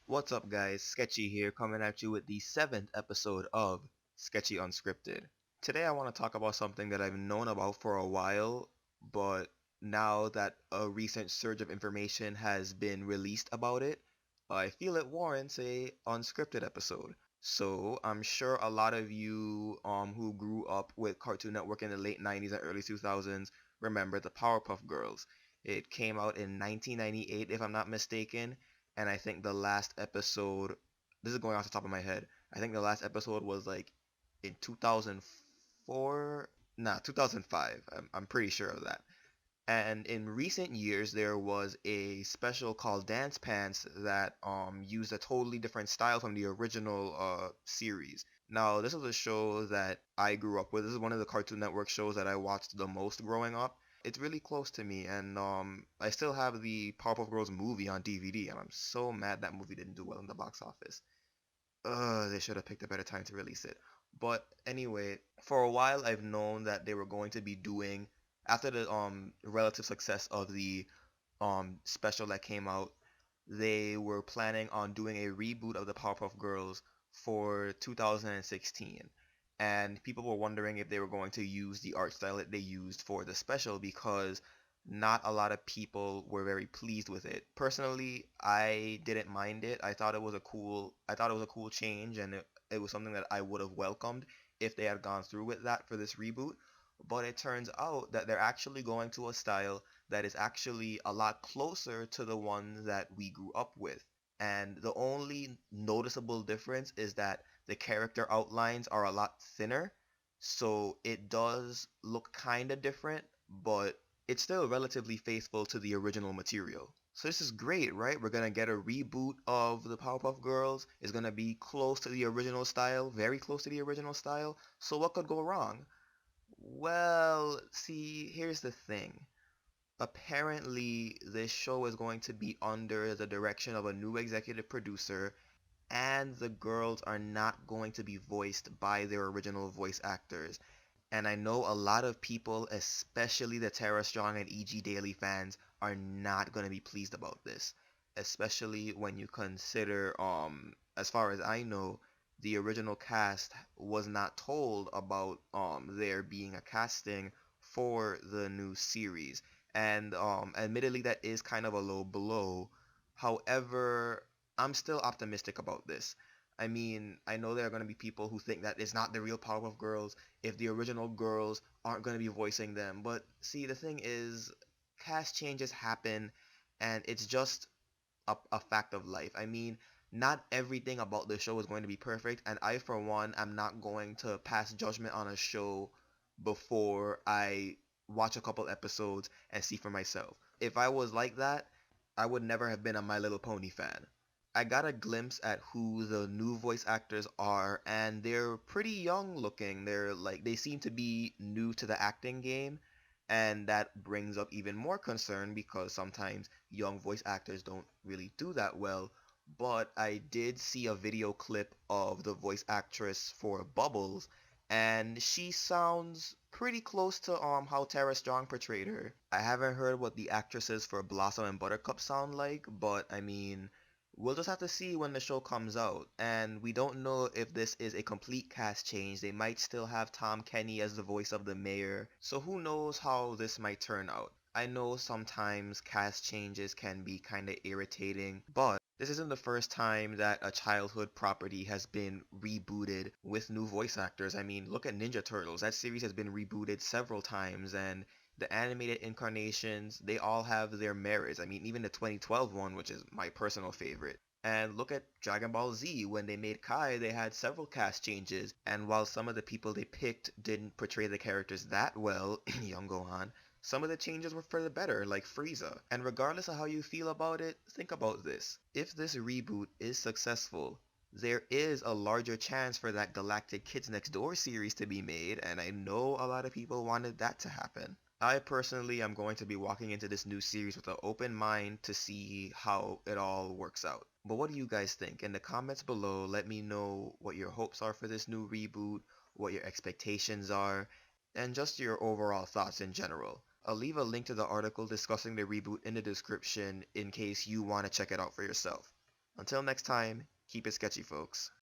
What's up, guys? Sketchy here, coming at you with the seventh episode of Sketchy Unscripted. Today, I want to talk about something that I've known about for a while, but now that a recent surge of information has been released about it, I feel it warrants a unscripted episode. So, I'm sure a lot of you who grew up with Cartoon Network in the late 90s and early 2000s remember the Powerpuff Girls. It came out in 1998, if I'm not mistaken, and I think the last episode, this is going off the top of my head, I think the last episode was like in 2004, nah, 2005. I'm pretty sure of that. And in recent years, there was a special called Dance Pants that used a totally different style from the original series. Now, this is a show that I grew up with. This is one of the Cartoon Network shows that I watched the most growing up. It's really close to me, and I still have the Powerpuff Girls movie on DVD, and I'm so mad that movie didn't do well in the box office. They should have picked a better time to release it. But anyway, for a while I've known that they were going to be doing after the relative success of the special that came out, they were planning on doing a reboot of the Powerpuff Girls for 2016. And people were wondering if they were going to use the art style that they used for the special because not a lot of people were very pleased with it. Personally, I didn't mind it. I thought it was a cool change, and it was something that I would have welcomed if they had gone through with that for this reboot. But it turns out that they're actually going to a style that is actually a lot closer to the one that we grew up with. And the only noticeable difference is that the character outlines are a lot thinner, so it does look kind of different, but it's still relatively faithful to the original material. So this is great, right? We're gonna get a reboot of the Powerpuff Girls. It's gonna be close to the original style, very close to the original style. So what could go wrong? Well, see, here's the thing. Apparently, this show is going to be under the direction of a new executive producer, and the girls are not going to be voiced by their original voice actors. And I know a lot of people, especially the Tara Strong and E.G. Daily fans, are not going to be pleased about this. Especially when you consider, as far as I know, the original cast was not told about there being a casting for the new series. And admittedly, that is kind of a low blow. However, I'm still optimistic about this. I mean, I know there are going to be people who think that it's not the real Powerpuff Girls if the original girls aren't going to be voicing them. But see, the thing is, cast changes happen, and it's just a fact of life. I mean, not everything about the show is going to be perfect, and I, for one, am not going to pass judgment on a show before I watch a couple episodes and see for myself. If I was like that, I would never have been a My Little Pony fan. I got a glimpse at who the new voice actors are, and they're pretty young looking. They seem to be new to the acting game, and that brings up even more concern because sometimes young voice actors don't really do that well. But I did see a video clip of the voice actress for Bubbles, and she sounds pretty close to how Tara Strong portrayed her. I haven't heard what the actresses for Blossom and Buttercup sound like, but I mean, we'll just have to see when the show comes out. And we don't know if this is a complete cast change. They might still have Tom Kenny as the voice of the mayor. So who knows how this might turn out. I know sometimes cast changes can be kind of irritating, but this isn't the first time that a childhood property has been rebooted with new voice actors. I mean, look at Ninja Turtles. That series has been rebooted several times, and the animated incarnations, they all have their merits. I mean, even the 2012 one, which is my personal favorite. And look at Dragon Ball Z. When they made Kai, they had several cast changes. And while some of the people they picked didn't portray the characters that well, Young Gohan, some of the changes were for the better, like Frieza. And regardless of how you feel about it, think about this. If this reboot is successful, there is a larger chance for that Galactic Kids Next Door series to be made, and I know a lot of people wanted that to happen. I personally am going to be walking into this new series with an open mind to see how it all works out. But what do you guys think? In the comments below, let me know what your hopes are for this new reboot, what your expectations are, and just your overall thoughts in general. I'll leave a link to the article discussing the reboot in the description in case you want to check it out for yourself. Until next time, keep it sketchy, folks.